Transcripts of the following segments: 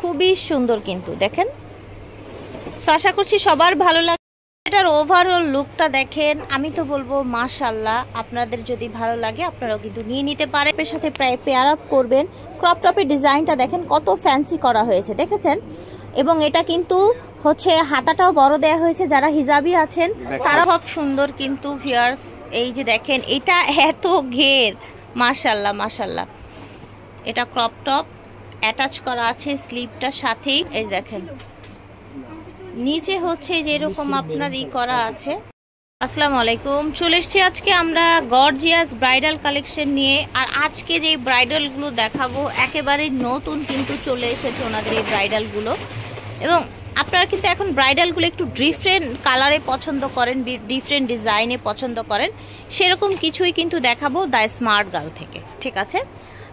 খুবই সুন্দর কিন্তু দেখেন। সো আশা করছি সবার ভালো লাগে। এটার ওভারঅল লুকটা দেখেন, আমি তো বলবো মাশাআল্লাহ। আপনাদের যদি ভালো লাগে আপনারাও কিন্তু নিয়ে নিতে পারেন। এর সাথে প্রায় পেয়ার আপ করবেন। ক্রপ টপের ডিজাইনটা দেখেন কত ফ্যান্সি করা হয়েছে, দেখেছেন? এবং এটা কিন্তু হচ্ছে হাতাটাও বড় দেয়া হয়েছে, যারা হিজাবি আছেন তারা খুব সুন্দর কিন্তু ভিউয়ার্স। এই যে দেখেন এটা এত ঘের, মাশাআল্লাহ মাশাআল্লাহ। এটা ক্রপ টপ অ্যাটাচ করা আছে স্লিভটার সাথেই। এই দেখেন নিচে হচ্ছে যেরকম আপনার করা আছে। আসসালামু আলাইকুম, চলে এসেছি আজকে আমরা গর্জিয়াস ব্রাইডাল কালেকশন নিয়ে। আর আজকে যে ব্রাইডালগুলো দেখাবো একেবারে নতুন কিন্তু চলে এসেছে ওনাদের এই ব্রাইডালগুলো। এবং আপনারা কিন্তু এখন ব্রাইডালগুলো একটু ডিফারেন্ট কালারে পছন্দ করেন, ডিফারেন্ট ডিজাইনে পছন্দ করেন, সেরকম কিছুই কিন্তু দেখাবো দ্য স্মার্ট গার্ল থেকে। ঠিক আছে,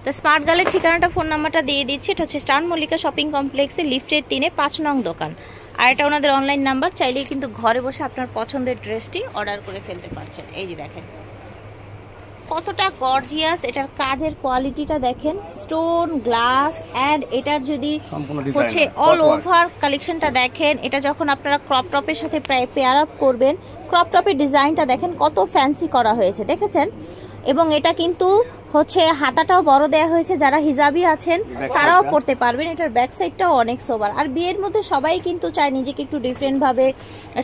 তো স্মার্ট গার্লের ঠিকানাটা ফোন নাম্বারটা দিয়ে দিচ্ছি। এটা হচ্ছে স্টার মল্লিকা শপিং কমপ্লেক্সে লিফটের 3-এ 5 নং দোকান। আর এটা ওনাদের অনলাইন নাম্বার, চাইলেই কিন্তু ঘরে বসে আপনার পছন্দের ড্রেসটি অর্ডার করে ফেলতে পারছেন। এই যে দেখেন কতটা গর্জিয়াস, এটার কাজের কোয়ালিটিটা দেখেন, স্টোন গ্লাস অ্যান্ড এটার যদি হচ্ছে অল ওভার কালেকশনটা দেখেন। এটা যখন আপনারা ক্রপ টপের সাথে প্রায় পেয়ার আপ করবেন, ক্রপ টপের ডিজাইনটা দেখেন কত ফ্যান্সি করা হয়েছে, দেখেছেন? এবং এটা কিন্তু হচ্ছে হাতাটাও বড় দেয়া হয়েছে, যারা হিজাবি আছেন তারাও পরতে পারবেন। এটার ব্যাক সাইডটাও অনেক সোবার। আর বিয়ের মধ্যে সবাই কিন্তু চায় নিজেকে একটু ডিফারেন্টভাবে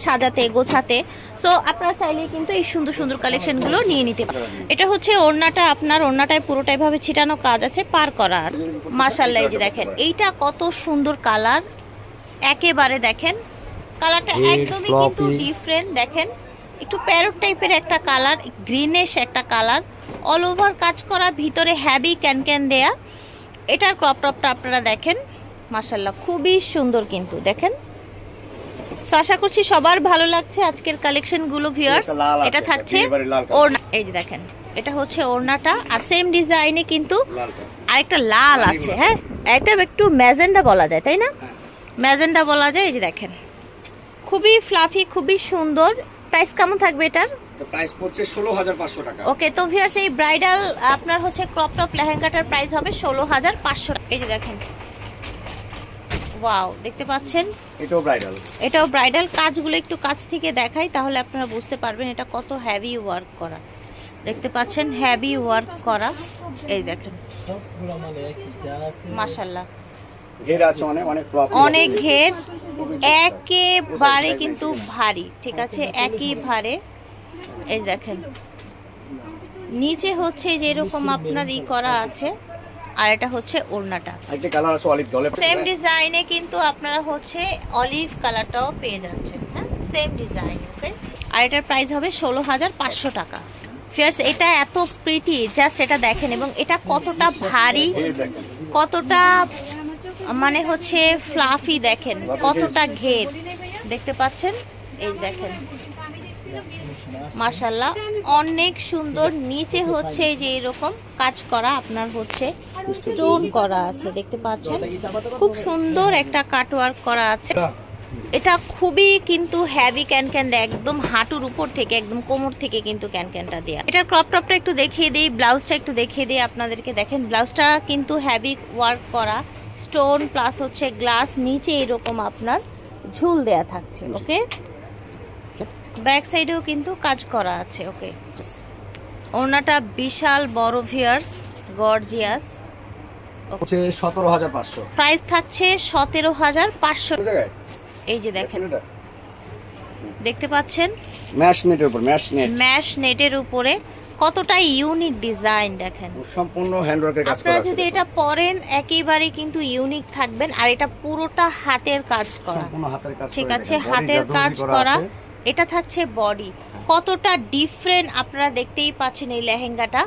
সাজাতে গোছাতে। সো আপনারা চাইলেই কিন্তু এই সুন্দর সুন্দর কালেকশনগুলো নিয়ে নিতে পারেন। এটা হচ্ছে ওড়নাটা, আপনার ওড়নাটায় পুরোটাই ভাবে ছিটানো কাজ আছে, পার করা। মাশাআল্লাহ এই যে দেখেন এইটা কত সুন্দর কালার, একেবারে দেখেন কালারটা একদমই কিন্তু ডিফারেন্ট। দেখেন একটু প্যারট টাইপের একটা কালার, গ্রিনিশ একটা কালার, অল ওভার কাজ করা, ভিতরে হ্যাভি ক্যান দেয়া। এটার ক্রপ টপটা আপনারা দেখেন মাশাআল্লাহ খুবই সুন্দর কিন্তু দেখেন। সো আশা করছি সবার ভালো লাগছে আজকের কালেকশনগুলো ভিউয়ার্স। এটা থাকছে ওড়না, এই যে দেখেন এটা হচ্ছে ওড়নাটা। আর সেম ডিজাইনে কিন্তু আরেকটা লাল আছে, হ্যাঁ এটা একটু ম্যাজেন্ডা বলা যায়, তাই না? ম্যাজেন্ডা বলা যায়। এই যে দেখেন খুবই ফ্লাফি, খুবই সুন্দর। প্রাইস কেমন থাকবে এটার? প্রাইস পড়ছে 16500 টাকা। ওকে, তো ভিউয়ার্স এই ব্রাইডাল আপনার হচ্ছে ক্রপ টপ লেহেঙ্গাটার প্রাইস হবে 16500 টাকা। এই যে দেখেন ওয়াও, দেখতে পাচ্ছেন এটাও ব্রাইডাল। কাজগুলো একটু কাছ থেকে দেখাই তাহলে আপনারা বুঝতে পারবেন এটা কত হেভি ওয়ার্ক করা। দেখতে পাচ্ছেন হেভি ওয়ার্ক করা। এই দেখেন মাশাআল্লাহ ঘের আছে অনেক ঘের, একেবারে কিন্তু ভারী। ঠিক আছে, একই ভারে। এই দেখেন নিচে হচ্ছে যেরকম আপনার করা আছে। আর এটা হচ্ছে ওড়নাটা, সেম ডিজাইনে কিন্তু আপনারা হচ্ছে অলিভ কালারটাও পেয়ে যাচ্ছেন, হ্যাঁ সেম ডিজাইন। ওকে, আর এটার প্রাইস হবে 16500 টাকা। ফিয়ার্স এটা এত প্রিটি, জাস্ট এটা দেখেন। এবং এটা কতটা ভারী, কতটা মানে হচ্ছে ফ্লাফি, দেখেন কতটা ঘের, দেখতে পাচ্ছেন? এই দেখেন মাশাআল্লাহ অনেক সুন্দর। নিচে হচ্ছে যে এরকম কাজ করা আপনার হচ্ছে স্টোন করা আছে, দেখতে পাচ্ছেন? খুব সুন্দর একটা কাটওয়ার্ক করা আছে। এটা খুবই কিন্তু হেভি ক্যান দেয়, একদম হাঁটুর উপর থেকে একদম কোমর থেকে কিন্তু ক্যানটা দেয়া। এটার ক্রপ টপটা একটু দেখিয়ে দিই, ব্লাউজটা একটু দেখিয়ে দিই আপনাদেরকে। দেখেন ব্লাউজটা কিন্তু হেভি ওয়ার্ক করা, স্টোন প্লাস হচ্ছে গ্লাস, নিচে এরকম আপনার ঝুল দেয়া থাকছে। ওকে, ব্যাক সাইডেও কিন্তু কাজ করা আছে। ওকে, ওড়নাটা বিশাল বড় ভিউয়ার্স, গর্জিয়াস। 17500 প্রাইস থাকছে 17500। এই যে দেখেন দেখতে পাচ্ছেন ম্যাশ নেটের উপরে কতটা ইউনিক ডিজাইন, দেখেন সম্পূর্ণ হ্যান্ডওয়ার্কের কাজ করা আছে। আপনারা যদি এটা পরেন একেবারে কিন্তু ইউনিক থাকবেন। আর এটা পুরোটা হাতের কাজ করা, ঠিক আছে হাতের কাজ করা। এটা থাকছে বডি, কতটা ডিফারেন্ট আপনারা দেখতেই পাচ্ছেন। এই লেহেঙ্গাটা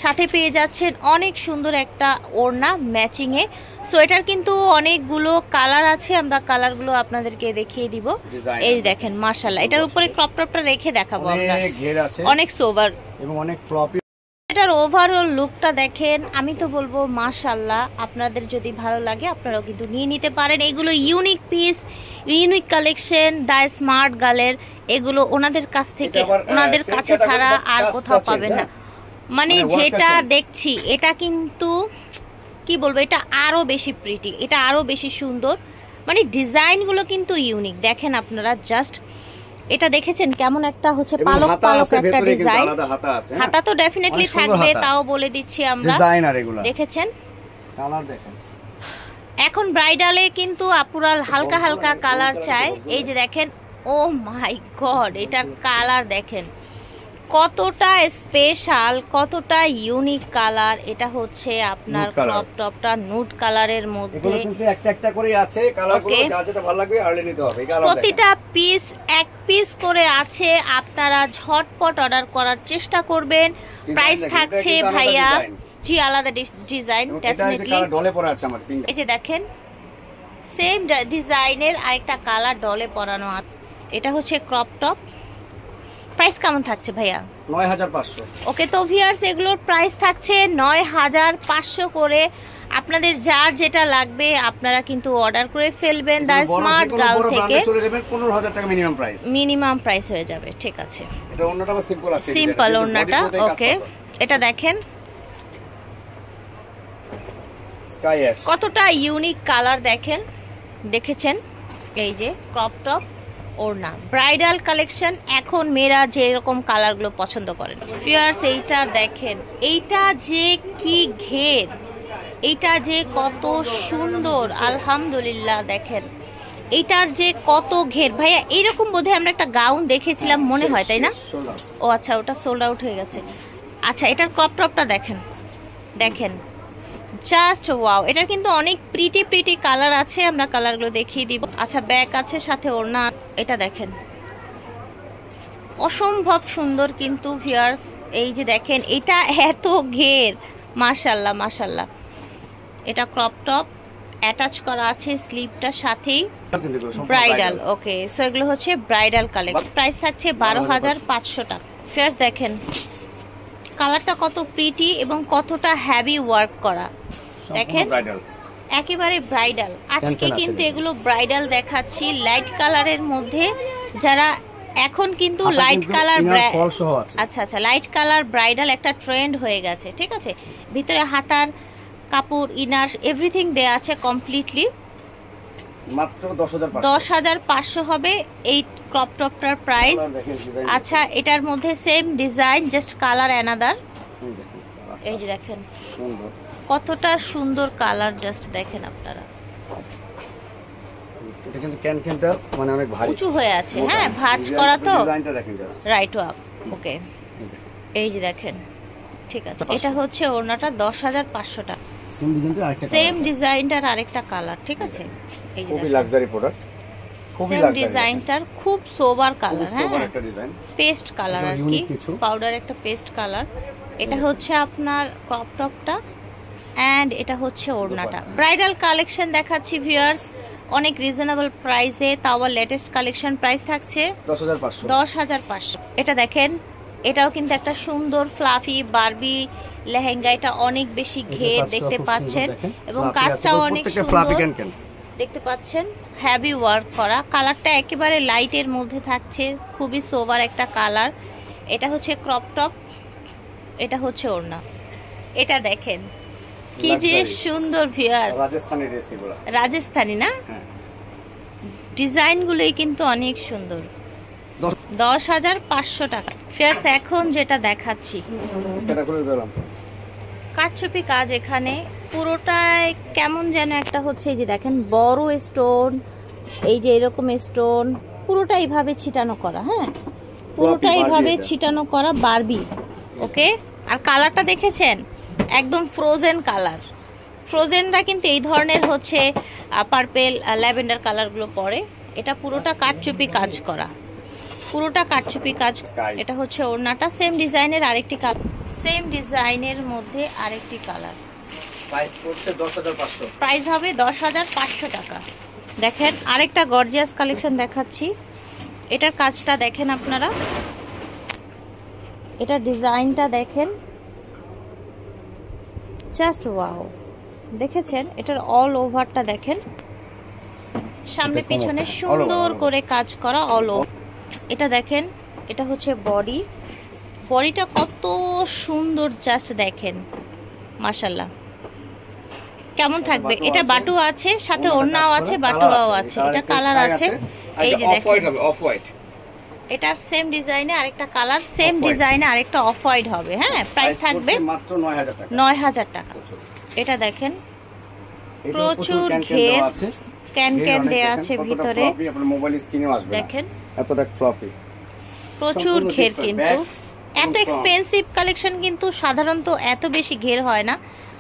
সাথে পেয়ে যাচ্ছেন অনেক সুন্দর একটা ওড়না ম্যাচিং এ। সো এটার কিন্তু অনেকগুলো কালার আছে, আমরা কালারগুলো আপনাদেরকে দেখিয়ে দিব। এই দেখেন মাশাআল্লাহ, এটার উপরে ক্রপ টপটা রেখে দেখাবো আমরা। অনেক সোভার এবং অনেক ফ্লপি। এটার ওভারঅল লুকটা দেখেন, আমি তো বলবো মাশাআল্লাহ। আপনাদের যদি ভালো লাগে আপনারাও কিন্তু নিয়ে নিতে পারেন। এগুলো unique piece, unique collection the smart গার্লের। এগুলো ওনাদের কাছ থেকে, ওনাদের কাছে ছাড়া আর কোথাও পাবেন না। মানে যেটা দেখছি এটা কিন্তু কি বলবো, এটা আরো বেশি প্রিটি, এটা আরো বেশি সুন্দর, মানে ডিজাইনগুলো কিন্তু ইউনিক। দেখেন আপনারা জাস্ট এটা দেখেছেন কেমন একটা হচ্ছে পালক পালক একটা ডিজাইন। হাতা তো ডেফিনেটলি থাকবে, তাও বলে দিচ্ছি আমরা। দেখেছেন কালার দেখেন। এখন ব্রাইডালে কিন্তু আপুরা হালকা হালকা কালার চায়। এই যে দেখেন, ও মাই গড, এটার কালার দেখেন কতটা স্পেশাল, কতটা ইউনিক কালার। এটা হচ্ছে আপনার ক্রপ টপটা নুড কালারের মধ্যে, একটা একটা করে আছে কালারগুলো, যার যেটা ভালো লাগবে আর্লি নিতে হবে। প্রতিটা পিস এক পিস করে আছে, আপনারা ঝটপট অর্ডার করার চেষ্টা করবেন। প্রাইস থাকছে ভাইয়া জি আলাদা ডিজাইন ডেফিনেটলি। ডলে পরা আছে আমার পিঙ্ক। এই যে দেখেন সেম ডিজাইনের আরেকটা কালার ডলে পরানো আছে। এটা হচ্ছে ক্রপ টপ। প্রাইস কেমন থাকছে ভাইয়া? ৯৫০০। ওকে, তো ভিউয়ার্স এগুলোর প্রাইস থাকছে ৯৫০০ করে। আপনাদের যার যেটা লাগবে আপনারা কিন্তু অর্ডার করে ফেলবেন দা স্মার্ট গার্ল থেকে। চলে যাবেন ১৫,০০০ টাকা মিনিমাম প্রাইস। মিনিমাম প্রাইস হয়ে যাবে, ঠিক আছে। এটা ওন্নাটা বা সিম্পল আছে, সিম্পল ওন্নাটা। ওকে, এটা দেখেন স্কাই অ্যাশ, কতটা ইউনিক কালার দেখেন। দেখেছেন, এই যে ক্রপ টপ ওড়না ব্রাইডাল কালেকশন। এখন মেয়েরা যে এরকম কালারগুলো পছন্দ করেন। ভিউয়ার্স এইটা দেখেন, এইটা যে কি ঘের, এইটা যে কত সুন্দর, আলহামদুলিল্লাহ। দেখেন এইটার যে কত ঘের। ভাইয়া এইরকম বোধহয় আমরা একটা গাউন দেখেছিলাম মনে হয়, তাই না? ও আচ্ছা, ওটা সোল্ড আউট হয়ে গেছে। আচ্ছা, এটার ক্রপ টপটা দেখেন, দেখেন জাস্ট ওয়াও। এটার কিন্তু অনেক প্রিটি প্রিটি কালার আছে, আমরা কালারগুলো দেখিয়ে দিব। আচ্ছা, ব্যাক আছে সাথে ওড়না। এটা দেখেন অসম্ভব সুন্দর কিন্তু ভিউয়ার্স। এই যে দেখেন, এটা এত ঘের, মাশাআল্লাহ মাশাআল্লাহ। এটা ক্রপ টপ অ্যাটাচ করা আছে স্লিভটার সাথেই, ব্রাইডাল। ওকে, সো এগুলো হচ্ছে ব্রাইডাল কালেকশন। প্রাইস থাকছে ১২,৫০০ টাকা। ভিউয়ার্স দেখেন কালারটা কত প্রিটি এবং কতটা হেভি ওয়ার্ক করা। দেখেন একেবারে ব্রাইডাল। আজকে কিন্তু এগুলো ব্রাইডাল দেখাচ্ছি লাইট কালারের মধ্যে। যারা এখন কিন্তু লাইট কালার, আচ্ছা আচ্ছা, লাইট কালার ব্রাইডাল একটা ট্রেন্ড হয়ে গেছে, ঠিক আছে। ভিতরে হাতার কাপড়, ইনার, এভরিথিং দেয়া আছে কমপ্লিটলি। মাত্র ১০,৫০০ হবে এই ক্রপ টপটার প্রাইস। আচ্ছা, এটার মধ্যে same design, just colour another. এই যে দেখেন সুন্দর, কতটা সুন্দর কালার, জাস্ট দেখেন আপনারা। এটা কিন্তু ক্যানটা মানে অনেক ভারী, উঁচু হয়ে আছে। হ্যাঁ, ভাঁজ করা তো, ডিজাইনটা দেখেন জাস্ট রাইট আপ। ওকে, এই যে দেখেন, ঠিক আছে। এটা হচ্ছে ওড়নাটা ১০,৫০০ টাকা। সেম ডিজাইনটার আরেকটা কালার, ঠিক আছে। এই যে খুবই লাক্সারি প্রোডাক্ট, খুবই লাক্সারি ডিজাইনটার খুব সোবার কালার। হ্যাঁ, একটা ডিজাইন, পেস্ট কালার আর কি, পাউডার একটা পেস্ট কালার। এটা হচ্ছে আপনার ক্রপ টপটা এন্ড এটা হচ্ছে ওড়নাটা। ব্রাইডাল কালেকশন দেখাচ্ছি ভিউয়ার্স অনেক রিজনেবল প্রাইসে, তাও লেটেস্ট কালেকশন। প্রাইস থাকছে ১০,৫০০। এটা দেখেন, এটাও কিন্তু একটা সুন্দর ফ্লাফি বারবি লেহেঙ্গা। এটা অনেক বেশি ঘের দেখতে পাচ্ছেন এবং কাজটাও অনেক সুন্দর দেখতে পাচ্ছেন, হেভি ওয়ার্ক করা। কালারটা একেবারে লাইটের মধ্যে থাকছে, খুবই সোবার একটা কালার। এটা হচ্ছে ক্রপ টপ, এটা হচ্ছে ওড়না। এটা দেখেন কি যে সুন্দর ভিউয়ার্স, রাজস্থানি ড্রেস এগুলো, রাজস্থানি না? ডিজাইনগুলোই কিন্তু অনেক সুন্দর। ১০,৫০০ টাকা। ভিউয়ার্স এখন যেটা দেখাচ্ছি কাটচুপি কাজ, এখানে পুরোটাই কেমন যেন একটা হচ্ছে। এই যে দেখেন বড় স্টোন, এই যে এরকম স্টোন, পুরোটা এইভাবে ছিটানো করা। হ্যাঁ, পুরোটা এইভাবে ছিটানো করা বারবি। ওকে, আর কালারটা দেখেছেন একদম ফ্রোজেন কালার। ফ্রোজেনরা কিন্তু এই ধরনের হচ্ছে পার্পেল ল্যাভেন্ডার কালারগুলো পরে। এটা পুরোটা কাটচুপি কাজ করা, পুরোটা কাটচুপি কাজ। এটা হচ্ছে ওড়নাটা, সেম ডিজাইনের আরেকটি কালার, সেম ডিজাইনের মধ্যে আরেকটি কালার। প্রাইস পড়ছে ১০,৫০০। প্রাইস হবে ১০,৫০০ টাকা। দেখেন আরেকটা গর্জিয়াস কালেকশন দেখাচ্ছি। এটার কাজটা দেখেন আপনারা, এটা ডিজাইনটা দেখেন, জাস্ট ওয়াও। দেখেছেন এটার অল ওভারটা দেখেন, সামনে পিছনে সুন্দর করে কাজ করা অল ওভার। এটা দেখেন, এটা হচ্ছে বডি, বডিটা কত সুন্দর, জাস্ট দেখেন মাশাআল্লাহ। কেমন থাকবে? এটা বাটুয়া আছে, সাথে ওড়নাও আছে, বাটুয়াও আছে, এটা কালার আছে। এই যে দেখেন অফ হোয়াইট, এটার সেম ডিজাইনে আরেকটা কালার, সেম ডিজাইনে আরেকটা অফ হোয়াইট হবে। হ্যাঁ, প্রাইস থাকবে মাত্র 9000 টাকা। 9000 টাকা। এটা দেখেন প্রচুর ঘের, ক্যান দেয়া আছে ভিতরে, আপনার মোবাইল স্ক্রিনেও আসবে। দেখেন এতটা ফ্লপি, প্রচুর ঘের, কিন্তু এত এক্সপেন্সিভ কালেকশন কিন্তু সাধারণত এত বেশি ঘের হয় না,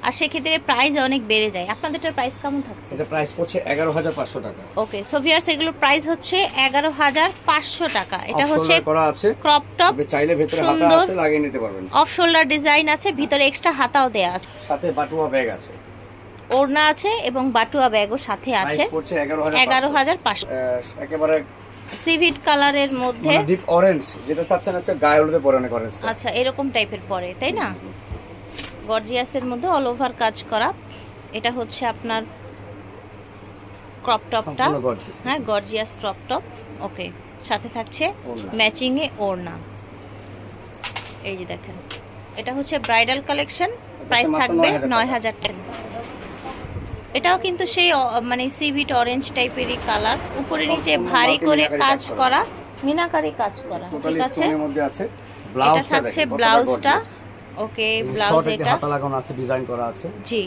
আর সেক্ষেত্রে প্রাইস অনেক বেড়ে যায়। আপনাদেরটার প্রাইস কেমন থাকছে? এটা প্রাইস পড়ছে 11500 টাকা। ওকে, সো ভিউয়ার্স এগুলোর প্রাইস হচ্ছে 11500 টাকা। এটা হচ্ছে করা আছে ক্রপ টপ, আপনি চাইলে ভিতরে হাতা আছে লাগিয়ে নিতে পারবেন। অফ শোল্ডার ডিজাইন আছে, ভিতরে এক্সট্রা হাতাও দেয়া আছে, সাথে বাটুয়া ব্যাগ আছে, ওড়না আছে এবং বাটুয়া ব্যাগও সাথে আছে। প্রাইস পড়ছে 11500। একেবারে সিভিট কালারের মধ্যে ডিপ অরেঞ্জ, যেটা চাচ্ছেন হচ্ছে গায়ে হলুদে পরে অনেক অরেঞ্জ। আচ্ছা, এরকম টাইপের পরে, তাই না? গর্জিয়াসের মধ্যে অল ওভার কাজ করা। এটা হচ্ছে আপনার ক্রপ টপটা, হ্যাঁ গর্জিয়াস ক্রপ টপ। ওকে, সাথে থাকছে ম্যাচিং এ ওড়না। এই যে দেখেন, এটা হচ্ছে ব্রাইডাল কালেকশন, প্রাইস থাকবে 9000 টাকা। এটাও কিন্তু সেই মানে সিভিট অরেঞ্জ টাইপেরই কালার, উপরে নিচে ভারী করে কাজ করা, মিনাকারি কাজ করা। ঠিক আছে, এটা থাকছে ব্লাউজটা। ওকে, ব্লাউজ এটা হাতা লাগানো আছে, ডিজাইন করা আছে, জি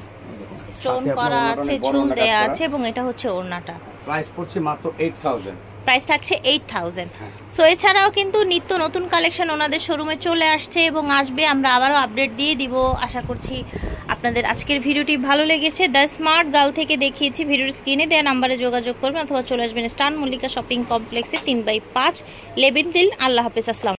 স্টোন করা আছে, ঝুল দেয়া আছে, এবং এটা হচ্ছে ওড়নাটা। প্রাইস পড়ছে মাত্র 8000। প্রাইস থাকছে 8000। সো এছাড়াও কিন্তু নিত্য নতুন কালেকশন ওনাদের শোরুমে চলে আসছে এবং আসবে, আমরা আবারও আপডেট দিয়ে দিব। আশা করছি আপনাদের আজকের ভিডিওটি ভালো লেগেছে। দ্য স্মার্ট গার্ল থেকে দেখিয়েছি, ভিডিওর স্ক্রিনে দেওয়া নাম্বারে যোগাযোগ করবেন অথবা চলে আসবেন স্টান মল্লিকা শপিং কমপ্লেক্সে 3/5 লেবেন্দিল। আল্লাহ হাফেজ, আসসালাম।